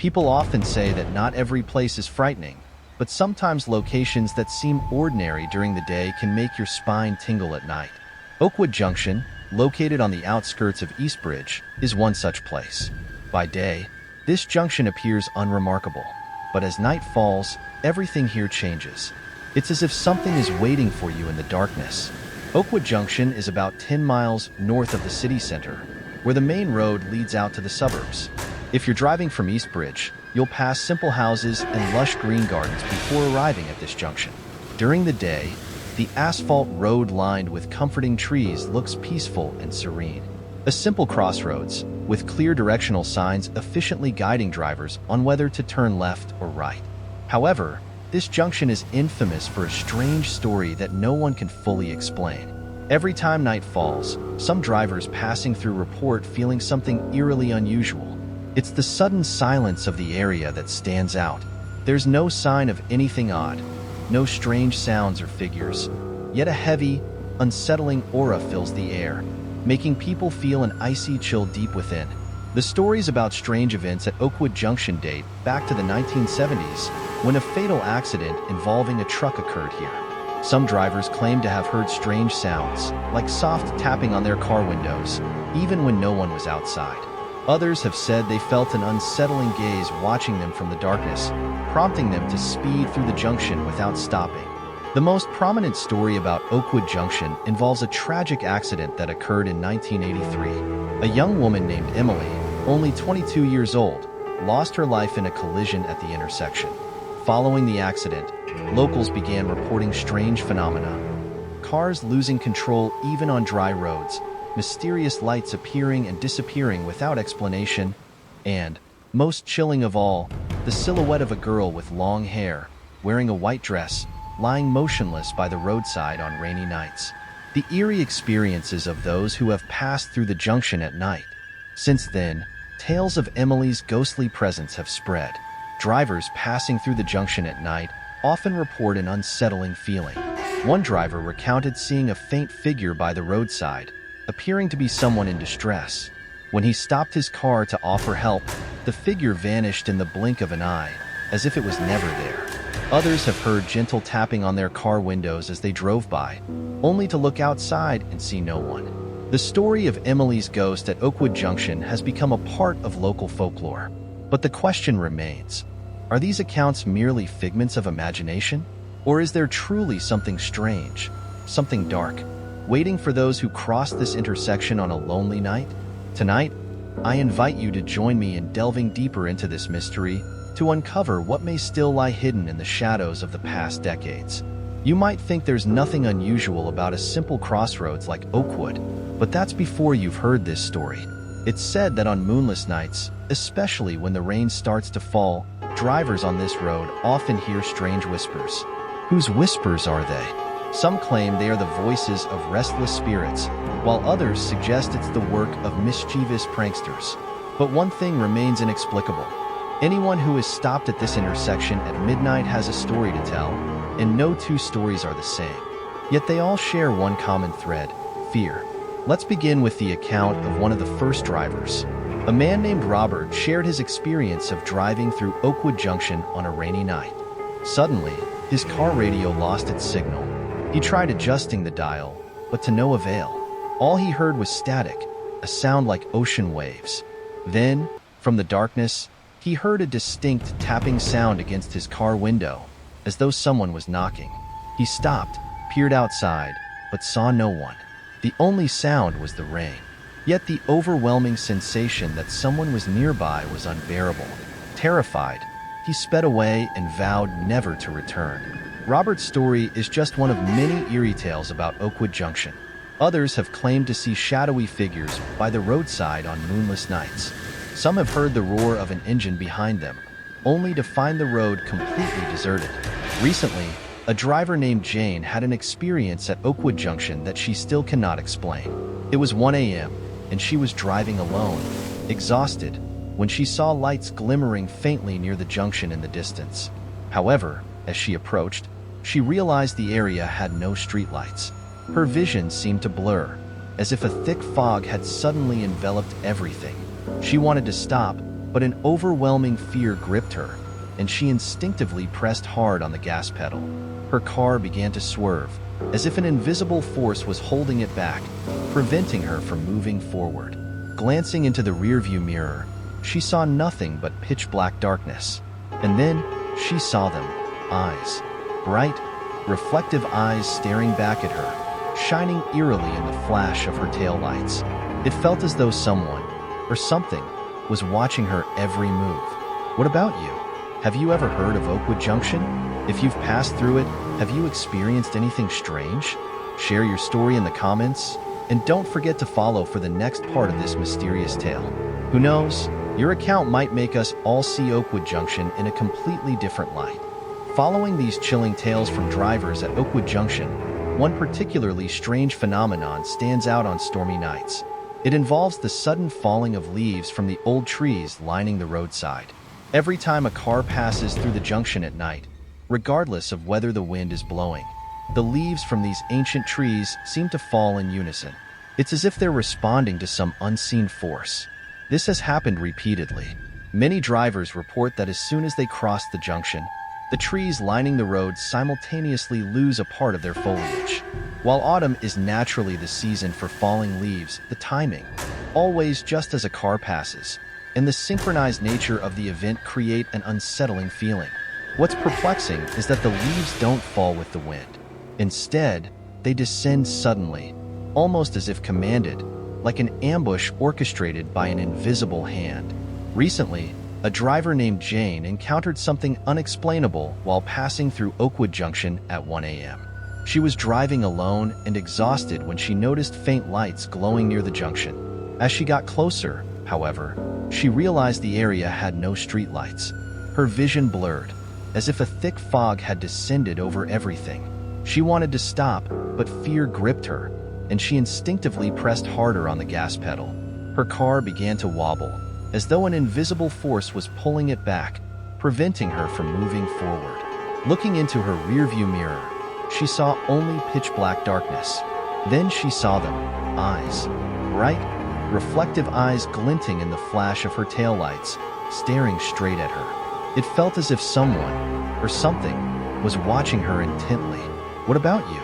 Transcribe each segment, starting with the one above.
People often say that not every place is frightening, but sometimes locations that seem ordinary during the day can make your spine tingle at night. Oakwood Junction, located on the outskirts of Eastbridge, is one such place. By day, this junction appears unremarkable, but as night falls, everything here changes. It's as if something is waiting for you in the darkness. Oakwood Junction is about 10 miles north of the city center, where the main road leads out to the suburbs. If you're driving from Eastbridge, you'll pass simple houses and lush green gardens before arriving at this junction. During the day, the asphalt road lined with comforting trees looks peaceful and serene. A simple crossroads, with clear directional signs efficiently guiding drivers on whether to turn left or right. However, this junction is infamous for a strange story that no one can fully explain. Every time night falls, some drivers passing through report feeling something eerily unusual. It's the sudden silence of the area that stands out. There's no sign of anything odd, no strange sounds or figures, yet a heavy, unsettling aura fills the air, making people feel an icy chill deep within. The stories about strange events at Oakwood Junction date back to the 1970s, when a fatal accident involving a truck occurred here. Some drivers claim to have heard strange sounds, like soft tapping on their car windows, even when no one was outside. Others have said they felt an unsettling gaze watching them from the darkness, prompting them to speed through the junction without stopping. The most prominent story about Oakwood Junction involves a tragic accident that occurred in 1983. A young woman named Emily, only 22 years old, lost her life in a collision at the intersection. Following the accident, locals began reporting strange phenomena. Cars losing control even on dry roads, mysterious lights appearing and disappearing without explanation, and, most chilling of all, the silhouette of a girl with long hair, wearing a white dress, lying motionless by the roadside on rainy nights. The eerie experiences of those who have passed through the junction at night. Since then, tales of Emily's ghostly presence have spread. Drivers passing through the junction at night often report an unsettling feeling. One driver recounted seeing a faint figure by the roadside, appearing to be someone in distress. When he stopped his car to offer help, the figure vanished in the blink of an eye, as if it was never there. Others have heard gentle tapping on their car windows as they drove by, only to look outside and see no one. The story of Emily's ghost at Oakwood Junction has become a part of local folklore. But the question remains, are these accounts merely figments of imagination? Or is there truly something strange, something dark, waiting for those who cross this intersection on a lonely night? Tonight, I invite you to join me in delving deeper into this mystery to uncover what may still lie hidden in the shadows of the past decades. You might think there's nothing unusual about a simple crossroads like Oakwood, but that's before you've heard this story. It's said that on moonless nights, especially when the rain starts to fall, drivers on this road often hear strange whispers. Whose whispers are they? Some claim they are the voices of restless spirits, while others suggest it's the work of mischievous pranksters. But one thing remains inexplicable. Anyone who has stopped at this intersection at midnight has a story to tell, and no two stories are the same. Yet they all share one common thread: fear. Let's begin with the account of one of the first drivers. A man named Robert shared his experience of driving through Oakwood Junction on a rainy night. Suddenly, his car radio lost its signal. He tried adjusting the dial, but to no avail. All he heard was static, a sound like ocean waves. Then, from the darkness, he heard a distinct tapping sound against his car window, as though someone was knocking. He stopped, peered outside, but saw no one. The only sound was the rain. Yet the overwhelming sensation that someone was nearby was unbearable. Terrified, he sped away and vowed never to return. Robert's story is just one of many eerie tales about Oakwood Junction. Others have claimed to see shadowy figures by the roadside on moonless nights. Some have heard the roar of an engine behind them, only to find the road completely deserted. Recently, a driver named Jane had an experience at Oakwood Junction that she still cannot explain. It was 1 a.m., and she was driving alone, exhausted, when she saw lights glimmering faintly near the junction in the distance. However, as she approached, she realized the area had no streetlights. Her vision seemed to blur, as if a thick fog had suddenly enveloped everything. She wanted to stop, but an overwhelming fear gripped her, and she instinctively pressed hard on the gas pedal. Her car began to swerve, as if an invisible force was holding it back, preventing her from moving forward. Glancing into the rearview mirror, she saw nothing but pitch-black darkness. And then she saw them, eyes. Bright, reflective eyes staring back at her, shining eerily in the flash of her taillights. It felt as though someone, or something, was watching her every move. What about you? Have you ever heard of Oakwood Junction? If you've passed through it, have you experienced anything strange? Share your story in the comments, and don't forget to follow for the next part of this mysterious tale. Who knows, your account might make us all see Oakwood Junction in a completely different light. Following these chilling tales from drivers at Oakwood Junction, one particularly strange phenomenon stands out on stormy nights. It involves the sudden falling of leaves from the old trees lining the roadside. Every time a car passes through the junction at night, regardless of whether the wind is blowing, the leaves from these ancient trees seem to fall in unison. It's as if they're responding to some unseen force. This has happened repeatedly. Many drivers report that as soon as they cross the junction, the trees lining the road simultaneously lose a part of their foliage. While autumn is naturally the season for falling leaves, the timing, always just as a car passes, and the synchronized nature of the event create an unsettling feeling. What's perplexing is that the leaves don't fall with the wind. Instead, they descend suddenly, almost as if commanded, like an ambush orchestrated by an invisible hand. Recently, a driver named Jane encountered something unexplainable while passing through Oakwood Junction at 1 a.m. She was driving alone and exhausted when she noticed faint lights glowing near the junction. As she got closer, however, she realized the area had no streetlights. Her vision blurred, as if a thick fog had descended over everything. She wanted to stop, but fear gripped her, and she instinctively pressed harder on the gas pedal. Her car began to wobble, as though an invisible force was pulling it back, preventing her from moving forward. Looking into her rearview mirror, she saw only pitch-black darkness. Then she saw them, eyes. Bright, reflective eyes glinting in the flash of her taillights, staring straight at her. It felt as if someone, or something, was watching her intently. What about you?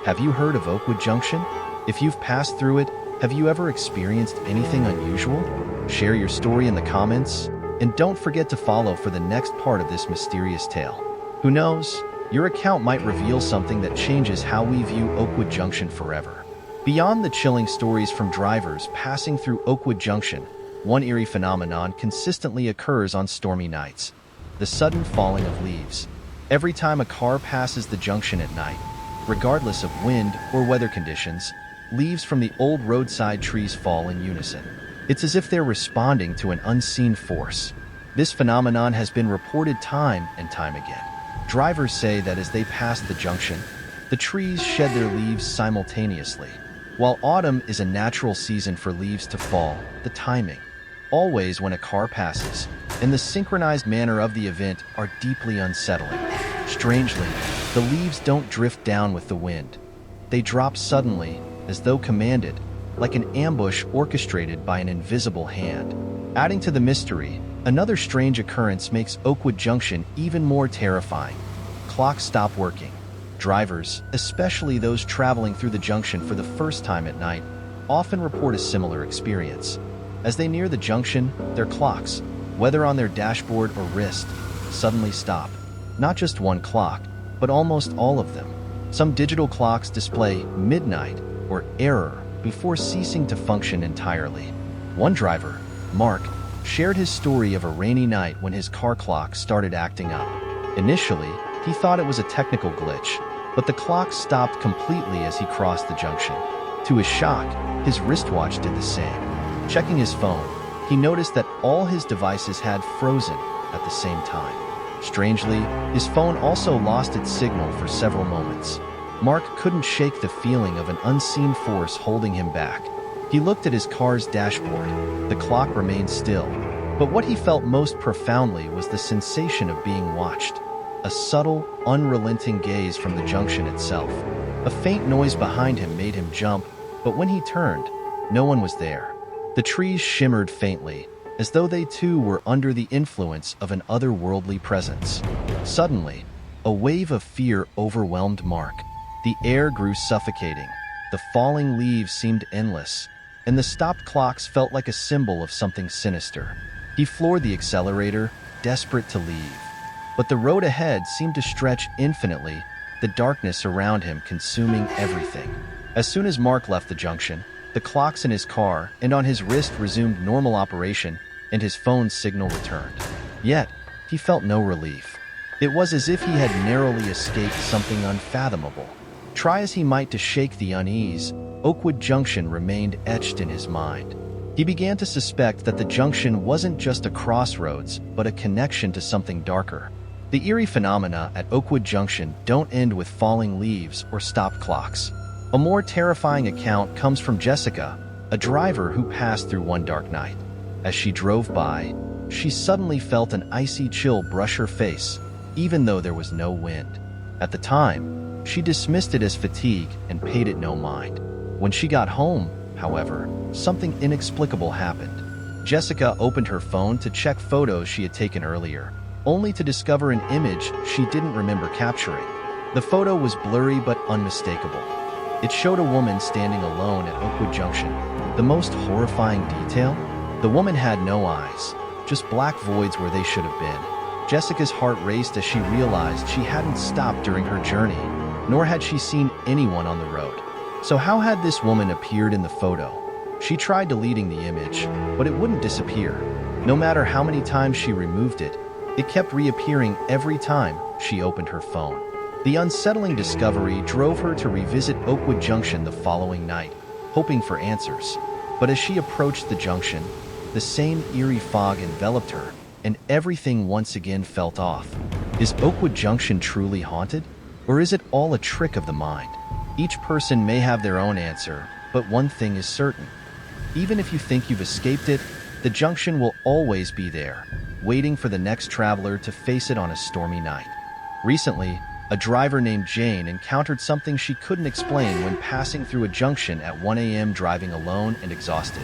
Have you heard of Oakwood Junction? If you've passed through it, have you ever experienced anything unusual? Share your story in the comments, and don't forget to follow for the next part of this mysterious tale. Who knows, your account might reveal something that changes how we view Oakwood Junction forever. Beyond the chilling stories from drivers passing through Oakwood Junction, one eerie phenomenon consistently occurs on stormy nights: the sudden falling of leaves. Every time a car passes the junction at night, regardless of wind or weather conditions, leaves from the old roadside trees fall in unison. It's as if they're responding to an unseen force. This phenomenon has been reported time and time again. Drivers say that as they pass the junction, the trees shed their leaves simultaneously. While autumn is a natural season for leaves to fall, the timing, always when a car passes, and the synchronized manner of the event are deeply unsettling. Strangely, the leaves don't drift down with the wind. They drop suddenly, as though commanded, like an ambush orchestrated by an invisible hand. Adding to the mystery, another strange occurrence makes Oakwood Junction even more terrifying. Clocks stop working. Drivers, especially those traveling through the junction for the first time at night, often report a similar experience. As they near the junction, their clocks, whether on their dashboard or wrist, suddenly stop. Not just one clock, but almost all of them. Some digital clocks display midnight or error before ceasing to function entirely. One driver, Mark, shared his story of a rainy night when his car clock started acting up. Initially, he thought it was a technical glitch, but the clock stopped completely as he crossed the junction. To his shock, his wristwatch did the same. Checking his phone, he noticed that all his devices had frozen at the same time. Strangely, his phone also lost its signal for several moments. Mark couldn't shake the feeling of an unseen force holding him back. He looked at his car's dashboard. The clock remained still, but what he felt most profoundly was the sensation of being watched. A subtle, unrelenting gaze from the junction itself. A faint noise behind him made him jump, but when he turned, no one was there. The trees shimmered faintly, as though they too were under the influence of an otherworldly presence. Suddenly, a wave of fear overwhelmed Mark. The air grew suffocating, the falling leaves seemed endless, and the stopped clocks felt like a symbol of something sinister. He floored the accelerator, desperate to leave. But the road ahead seemed to stretch infinitely, the darkness around him consuming everything. As soon as Mark left the junction, the clocks in his car and on his wrist resumed normal operation, and his phone's signal returned. Yet, he felt no relief. It was as if he had narrowly escaped something unfathomable. Try as he might to shake the unease, Oakwood Junction remained etched in his mind. He began to suspect that the junction wasn't just a crossroads, but a connection to something darker. The eerie phenomena at Oakwood Junction don't end with falling leaves or stopped clocks. A more terrifying account comes from Jessica, a driver who passed through one dark night. As she drove by, she suddenly felt an icy chill brush her face, even though there was no wind. At the time, she dismissed it as fatigue and paid it no mind. When she got home, however, something inexplicable happened. Jessica opened her phone to check photos she had taken earlier, only to discover an image she didn't remember capturing. The photo was blurry but unmistakable. It showed a woman standing alone at Oakwood Junction. The most horrifying detail? The woman had no eyes, just black voids where they should have been. Jessica's heart raced as she realized she hadn't stopped during her journey, nor had she seen anyone on the road. So how had this woman appeared in the photo? She tried deleting the image, but it wouldn't disappear. No matter how many times she removed it, it kept reappearing every time she opened her phone. The unsettling discovery drove her to revisit Oakwood Junction the following night, hoping for answers. But as she approached the junction, the same eerie fog enveloped her, and everything once again felt off. Is Oakwood Junction truly haunted? Or is it all a trick of the mind? Each person may have their own answer, but one thing is certain. Even if you think you've escaped it, the junction will always be there, waiting for the next traveler to face it on a stormy night. Recently, a driver named Jane encountered something she couldn't explain when passing through a junction at 1 a.m. driving alone and exhausted.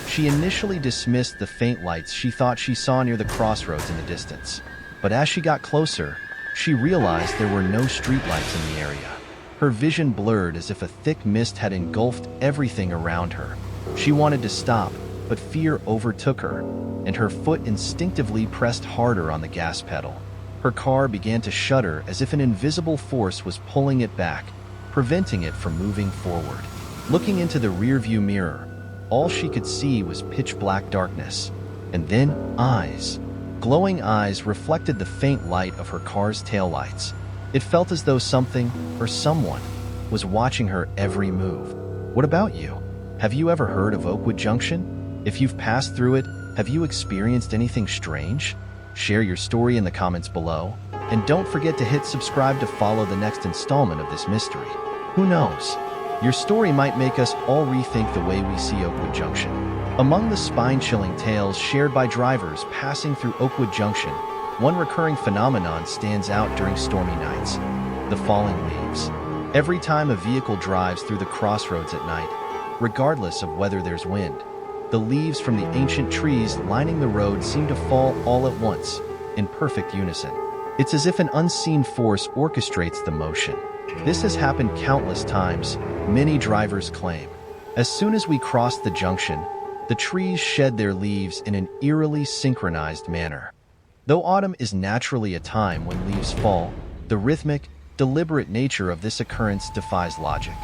She initially dismissed the faint lights she thought she saw near the crossroads in the distance. But as she got closer, she realized there were no streetlights in the area. Her vision blurred as if a thick mist had engulfed everything around her. She wanted to stop, but fear overtook her, and her foot instinctively pressed harder on the gas pedal. Her car began to shudder as if an invisible force was pulling it back, preventing it from moving forward. Looking into the rearview mirror, all she could see was pitch-black darkness. And then, eyes. Glowing eyes reflected the faint light of her car's taillights. It felt as though something, or someone, was watching her every move. What about you? Have you ever heard of Oakwood Junction? If you've passed through it, have you experienced anything strange? Share your story in the comments below, and don't forget to hit subscribe to follow the next installment of this mystery. Who knows? Your story might make us all rethink the way we see Oakwood Junction. Among the spine-chilling tales shared by drivers passing through Oakwood Junction, one recurring phenomenon stands out during stormy nights: the falling leaves. Every time a vehicle drives through the crossroads at night, regardless of whether there's wind, the leaves from the ancient trees lining the road seem to fall all at once, in perfect unison. It's as if an unseen force orchestrates the motion. This has happened countless times, many drivers claim. As soon as we cross the junction, the trees shed their leaves in an eerily synchronized manner. Though autumn is naturally a time when leaves fall, the rhythmic, deliberate nature of this occurrence defies logic.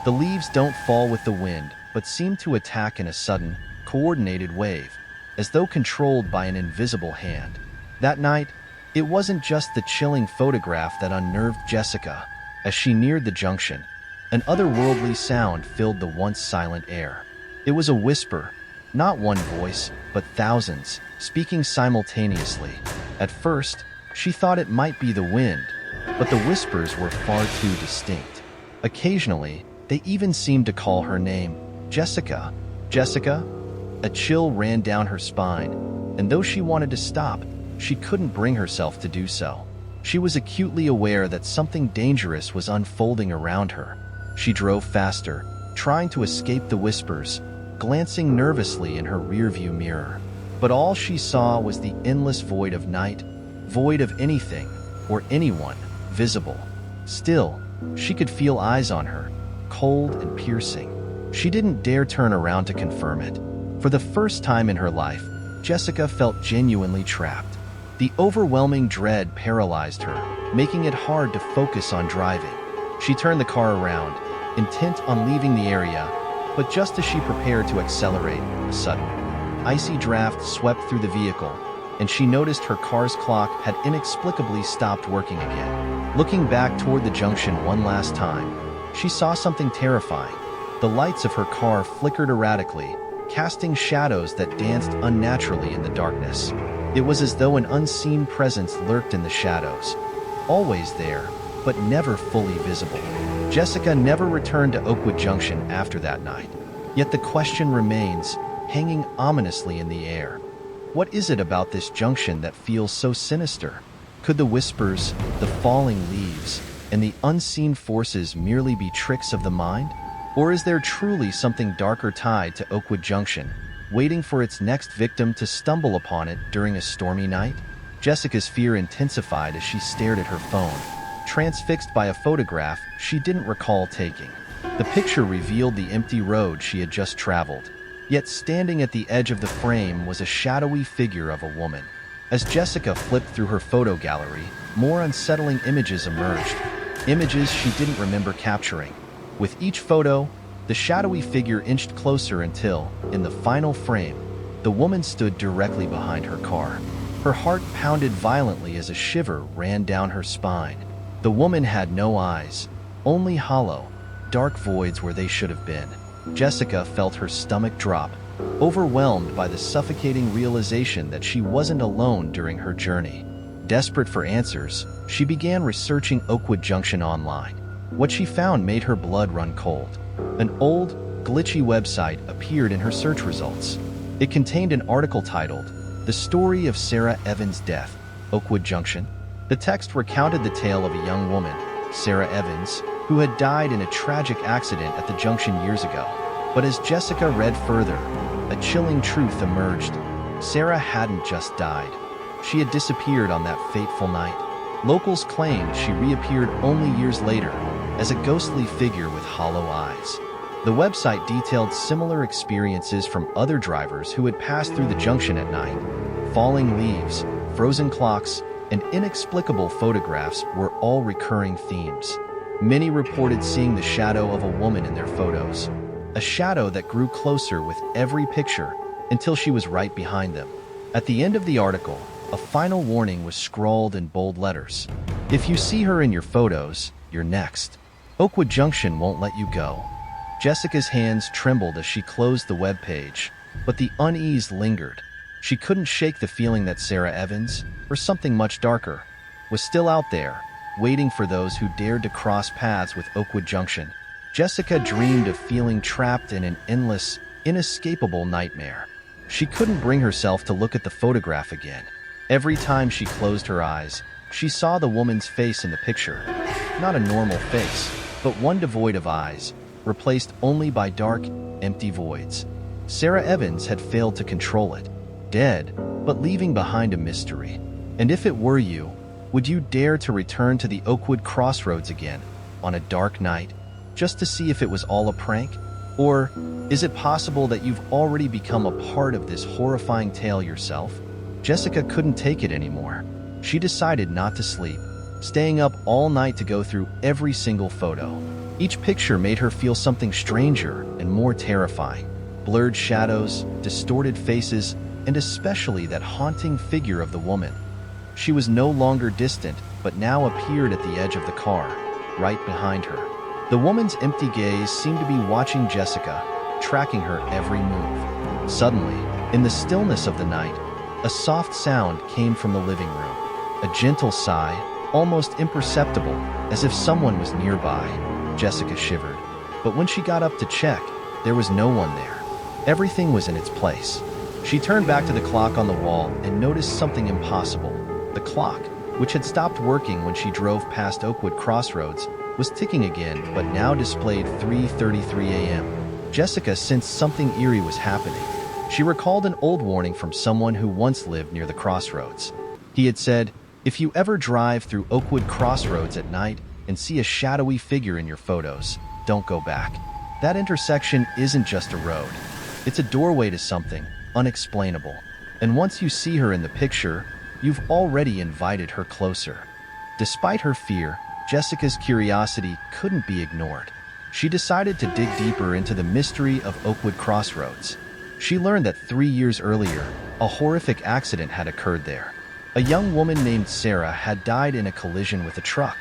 The leaves don't fall with the wind, but seem to attack in a sudden, coordinated wave, as though controlled by an invisible hand. That night, it wasn't just the chilling photograph that unnerved Jessica. As she neared the junction, an otherworldly sound filled the once silent air. It was a whisper, not one voice, but thousands, speaking simultaneously. At first, she thought it might be the wind, but the whispers were far too distinct. Occasionally, they even seemed to call her name, Jessica. Jessica? A chill ran down her spine, and though she wanted to stop, she couldn't bring herself to do so. She was acutely aware that something dangerous was unfolding around her. She drove faster, trying to escape the whispers, glancing nervously in her rearview mirror. but all she saw was the endless void of night, void of anything or anyone visible. Still, she could feel eyes on her, cold and piercing. She didn't dare turn around to confirm it. For the first time in her life, Jessica felt genuinely trapped. The overwhelming dread paralyzed her, making it hard to focus on driving. She turned the car around, intent on leaving the area, but just as she prepared to accelerate, a sudden, icy draft swept through the vehicle, and she noticed her car's clock had inexplicably stopped working again. Looking back toward the junction one last time, she saw something terrifying. The lights of her car flickered erratically, casting shadows that danced unnaturally in the darkness. It was as though an unseen presence lurked in the shadows, always there, but never fully visible. Jessica never returned to Oakwood Junction after that night. Yet the question remains, hanging ominously in the air. What is it about this junction that feels so sinister? Could the whispers, the falling leaves, and the unseen forces merely be tricks of the mind? Or is there truly something darker tied to Oakwood Junction, waiting for its next victim to stumble upon it during a stormy night? Jessica's fear intensified as she stared at her phone, transfixed by a photograph she didn't recall taking. The picture revealed the empty road she had just traveled. Yet standing at the edge of the frame was a shadowy figure of a woman. As Jessica flipped through her photo gallery, more unsettling images emerged, images she didn't remember capturing. With each photo, the shadowy figure inched closer until, in the final frame, the woman stood directly behind her car. Her heart pounded violently as a shiver ran down her spine. The woman had no eyes, only hollow, dark voids where they should have been. Jessica felt her stomach drop, overwhelmed by the suffocating realization that she wasn't alone during her journey. Desperate for answers, she began researching Oakwood Junction online. What she found made her blood run cold. An old, glitchy website appeared in her search results. It contained an article titled, "The Story of Sarah Evans' Death, Oakwood Junction." The text recounted the tale of a young woman, Sarah Evans, who had died in a tragic accident at the junction years ago. But as Jessica read further, a chilling truth emerged. Sarah hadn't just died. She had disappeared on that fateful night. Locals claimed she reappeared only years later, as a ghostly figure with hollow eyes. The website detailed similar experiences from other drivers who had passed through the junction at night. Falling leaves, frozen clocks, and inexplicable photographs were all recurring themes. Many reported seeing the shadow of a woman in their photos, a shadow that grew closer with every picture until she was right behind them. At the end of the article, a final warning was scrawled in bold letters. If you see her in your photos, you're next. Oakwood Junction won't let you go. Jessica's hands trembled as she closed the web page, but the unease lingered. She couldn't shake the feeling that Sarah Evans, or something much darker, was still out there, waiting for those who dared to cross paths with Oakwood Junction. Jessica dreamed of feeling trapped in an endless, inescapable nightmare. She couldn't bring herself to look at the photograph again. Every time she closed her eyes, she saw the woman's face in the picture. Not a normal face, but one devoid of eyes, replaced only by dark, empty voids. Sarah Evans had failed to control it. Dead, but leaving behind a mystery. And if it were you, would you dare to return to the Oakwood Crossroads again, on a dark night, just to see if it was all a prank? Or is it possible that you've already become a part of this horrifying tale yourself? Jessica couldn't take it anymore. She decided not to sleep, staying up all night to go through every single photo. Each picture made her feel something stranger and more terrifying. Blurred shadows, distorted faces, and especially that haunting figure of the woman. She was no longer distant, but now appeared at the edge of the car, right behind her. The woman's empty gaze seemed to be watching Jessica, tracking her every move. Suddenly, in the stillness of the night, a soft sound came from the living room. A gentle sigh, almost imperceptible, as if someone was nearby. Jessica shivered, but when she got up to check, there was no one there. Everything was in its place. She turned back to the clock on the wall and noticed something impossible. The clock, which had stopped working when she drove past Oakwood Crossroads, was ticking again, but now displayed 3:33 a.m. Jessica sensed something eerie was happening. She recalled an old warning from someone who once lived near the Crossroads. He had said, "If you ever drive through Oakwood Crossroads at night and see a shadowy figure in your photos, don't go back. That intersection isn't just a road. It's a doorway to something unexplainable. And once you see her in the picture, you've already invited her closer." Despite her fear, Jessica's curiosity couldn't be ignored. She decided to dig deeper into the mystery of Oakwood Crossroads. She learned that 3 years earlier, a horrific accident had occurred there. A young woman named Sarah had died in a collision with a truck.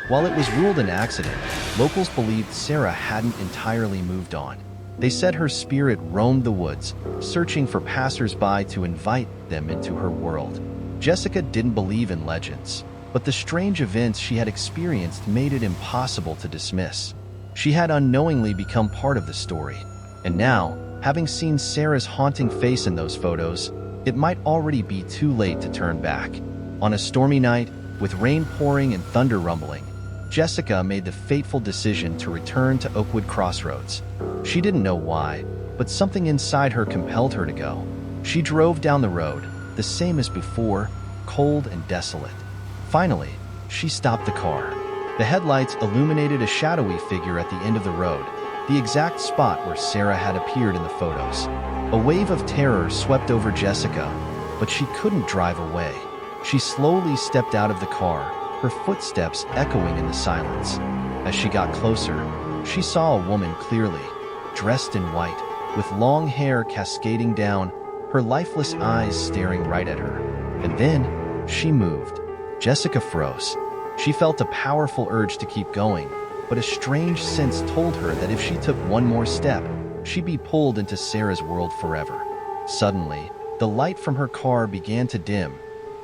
While it was ruled an accident, locals believed Sarah hadn't entirely moved on. They said her spirit roamed the woods, searching for passers-by to invite them into her world. Jessica didn't believe in legends, but the strange events she had experienced made it impossible to dismiss. She had unknowingly become part of the story, and now, having seen Sarah's haunting face in those photos, it might already be too late to turn back. On a stormy night, with rain pouring and thunder rumbling, Jessica made the fateful decision to return to Oakwood Crossroads. She didn't know why, but something inside her compelled her to go. She drove down the road, the same as before, cold and desolate. Finally, she stopped the car. The headlights illuminated a shadowy figure at the end of the road, the exact spot where Sarah had appeared in the photos. A wave of terror swept over Jessica, but she couldn't drive away. She slowly stepped out of the car, her footsteps echoing in the silence. As she got closer, she saw a woman clearly, dressed in white, with long hair cascading down, her lifeless eyes staring right at her. And then, she moved. Jessica froze. She felt a powerful urge to keep going, but a strange sense told her that if she took one more step, she'd be pulled into Sarah's world forever. Suddenly, the light from her car began to dim,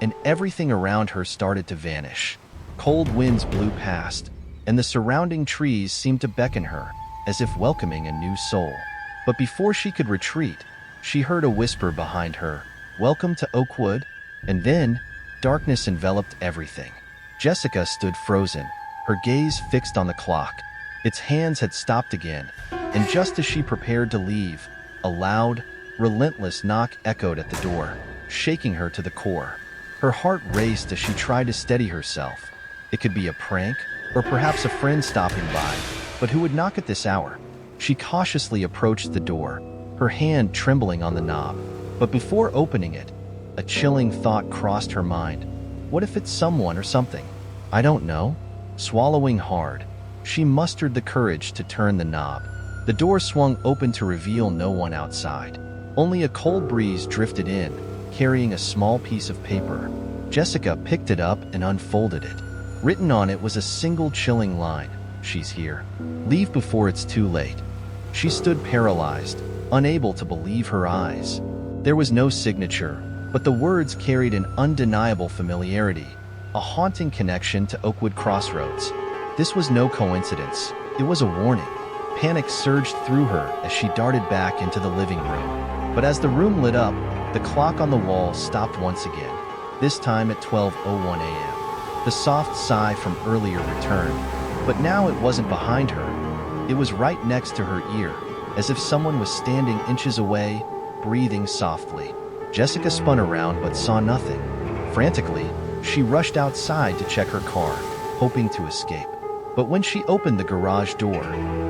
and everything around her started to vanish. Cold winds blew past, and the surrounding trees seemed to beckon her, as if welcoming a new soul. But before she could retreat, she heard a whisper behind her, "Welcome to Oakwood," and then, darkness enveloped everything. Jessica stood frozen, her gaze fixed on the clock. Its hands had stopped again, and just as she prepared to leave, a loud, relentless knock echoed at the door, shaking her to the core. Her heart raced as she tried to steady herself. It could be a prank, or perhaps a friend stopping by, but who would knock at this hour? She cautiously approached the door, her hand trembling on the knob. But before opening it, a chilling thought crossed her mind. What if it's someone or something? I don't know. Swallowing hard, she mustered the courage to turn the knob. The door swung open to reveal no one outside. Only a cold breeze drifted in, carrying a small piece of paper. Jessica picked it up and unfolded it. Written on it was a single chilling line: "She's here. Leave before it's too late." She stood paralyzed, unable to believe her eyes. There was no signature, but the words carried an undeniable familiarity, a haunting connection to Oakwood Crossroads. This was no coincidence. It was a warning. Panic surged through her as she darted back into the living room. But as the room lit up, the clock on the wall stopped once again, this time at 12:01 a.m. The soft sigh from earlier returned, but now it wasn't behind her. It was right next to her ear, as if someone was standing inches away, breathing softly. Jessica spun around but saw nothing. Frantically, she rushed outside to check her car, hoping to escape. But when she opened the garage door,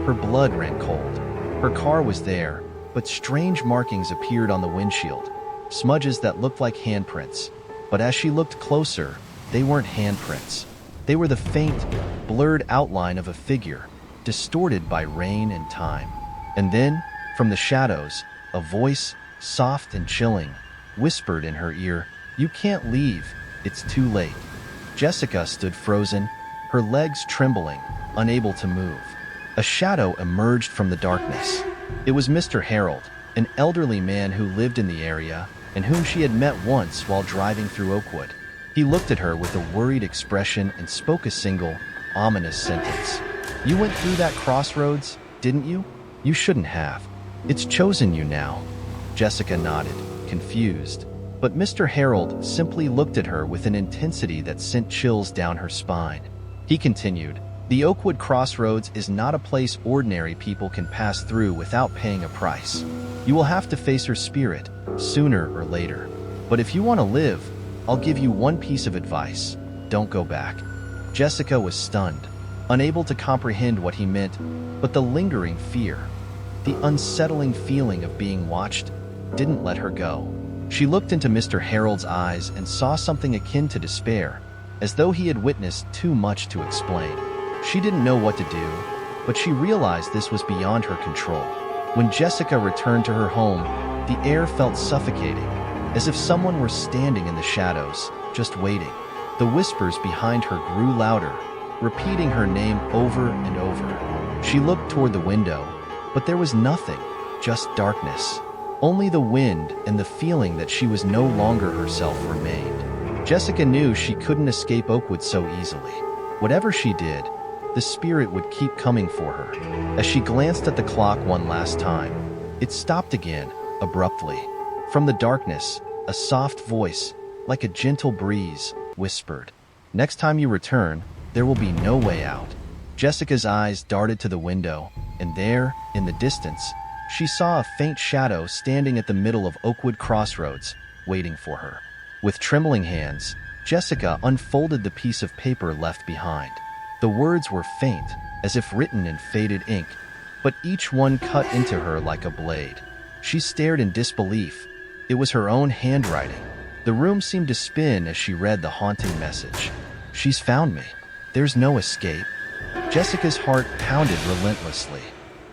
her blood ran cold. Her car was there, but strange markings appeared on the windshield, smudges that looked like handprints. But as she looked closer, they weren't handprints. They were the faint, blurred outline of a figure, distorted by rain and time. And then, from the shadows, a voice, soft and chilling, whispered in her ear, "You can't leave. It's too late." Jessica stood frozen, her legs trembling, unable to move. A shadow emerged from the darkness. It was Mr. Harold, an elderly man who lived in the area and whom she had met once while driving through Oakwood. He looked at her with a worried expression and spoke a single, ominous sentence. "You went through that crossroads, didn't you? You shouldn't have. It's chosen you now." Jessica nodded, confused. But Mr. Harold simply looked at her with an intensity that sent chills down her spine. He continued, The Oakwood Crossroads is not a place ordinary people can pass through without paying a price. You will have to face her spirit, sooner or later. But if you want to live, I'll give you one piece of advice. Don't go back. Jessica was stunned, unable to comprehend what he meant, but the lingering fear, the unsettling feeling of being watched, didn't let her go. She looked into Mr. Harold's eyes and saw something akin to despair, as though he had witnessed too much to explain. She didn't know what to do, but she realized this was beyond her control. When Jessica returned to her home, the air felt suffocating, as if someone were standing in the shadows, just waiting. The whispers behind her grew louder, repeating her name over and over. She looked toward the window, but there was nothing, just darkness. Only the wind and the feeling that she was no longer herself remained. Jessica knew she couldn't escape Oakwood so easily. Whatever she did, the spirit would keep coming for her. As she glanced at the clock one last time, it stopped again, abruptly. From the darkness, a soft voice, like a gentle breeze, whispered, "Next time you return, there will be no way out." Jessica's eyes darted to the window, and there, in the distance, she saw a faint shadow standing at the middle of Oakwood Crossroads, waiting for her. With trembling hands, Jessica unfolded the piece of paper left behind. The words were faint, as if written in faded ink, but each one cut into her like a blade. She stared in disbelief. It was her own handwriting. The room seemed to spin as she read the haunting message. "She's found me. There's no escape." Jessica's heart pounded relentlessly.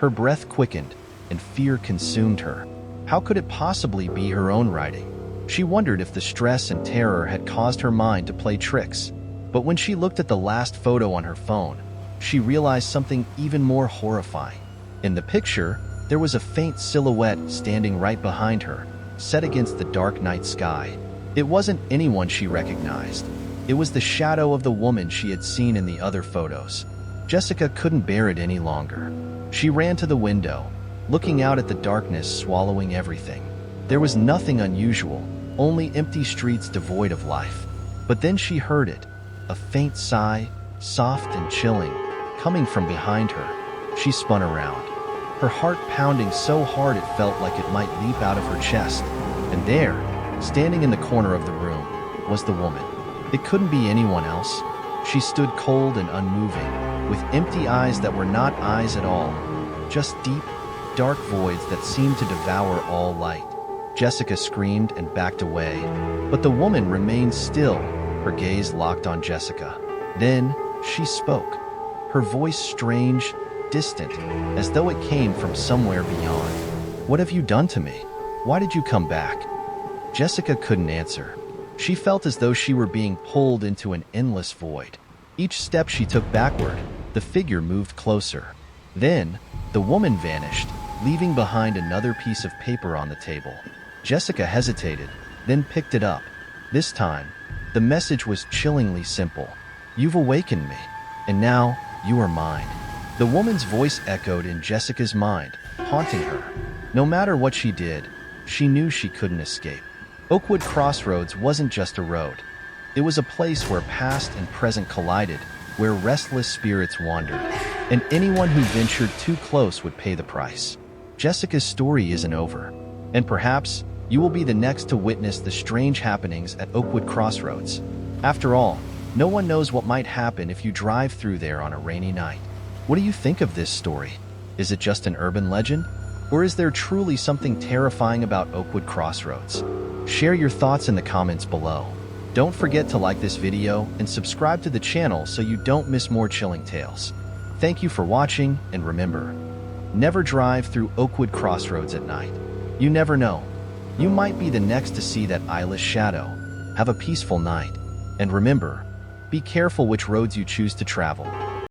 Her breath quickened, and fear consumed her. How could it possibly be her own writing? She wondered if the stress and terror had caused her mind to play tricks. But when she looked at the last photo on her phone, she realized something even more horrifying. In the picture, there was a faint silhouette standing right behind her, set against the dark night sky. It wasn't anyone she recognized. It was the shadow of the woman she had seen in the other photos. Jessica couldn't bear it any longer. She ran to the window, looking out at the darkness swallowing everything. There was nothing unusual, only empty streets devoid of life. But then she heard it, a faint sigh, soft and chilling, coming from behind her. She spun around, her heart pounding so hard it felt like it might leap out of her chest. And there, standing in the corner of the room, was the woman. It couldn't be anyone else. She stood cold and unmoving, with empty eyes that were not eyes at all, just deep, dark voids that seemed to devour all light. Jessica screamed and backed away, but the woman remained still, her gaze locked on Jessica. Then she spoke, her voice strange, distant, as though it came from somewhere beyond. "What have you done to me? Why did you come back?" Jessica couldn't answer. She felt as though she were being pulled into an endless void. Each step she took backward, the figure moved closer. Then, the woman vanished, leaving behind another piece of paper on the table. Jessica hesitated, then picked it up. This time, the message was chillingly simple. "You've awakened me, and now you are mine." The woman's voice echoed in Jessica's mind, haunting her. No matter what she did, she knew she couldn't escape. Oakwood Crossroads wasn't just a road. It was a place where past and present collided, where restless spirits wandered, and anyone who ventured too close would pay the price. Jessica's story isn't over, and perhaps you will be the next to witness the strange happenings at Oakwood Crossroads. After all, no one knows what might happen if you drive through there on a rainy night. What do you think of this story? Is it just an urban legend? Or is there truly something terrifying about Oakwood Crossroads? Share your thoughts in the comments below. Don't forget to like this video and subscribe to the channel so you don't miss more chilling tales. Thank you for watching, and remember, never drive through Oakwood Crossroads at night. You never know. You might be the next to see that eyeless shadow. Have a peaceful night. And remember, be careful which roads you choose to travel.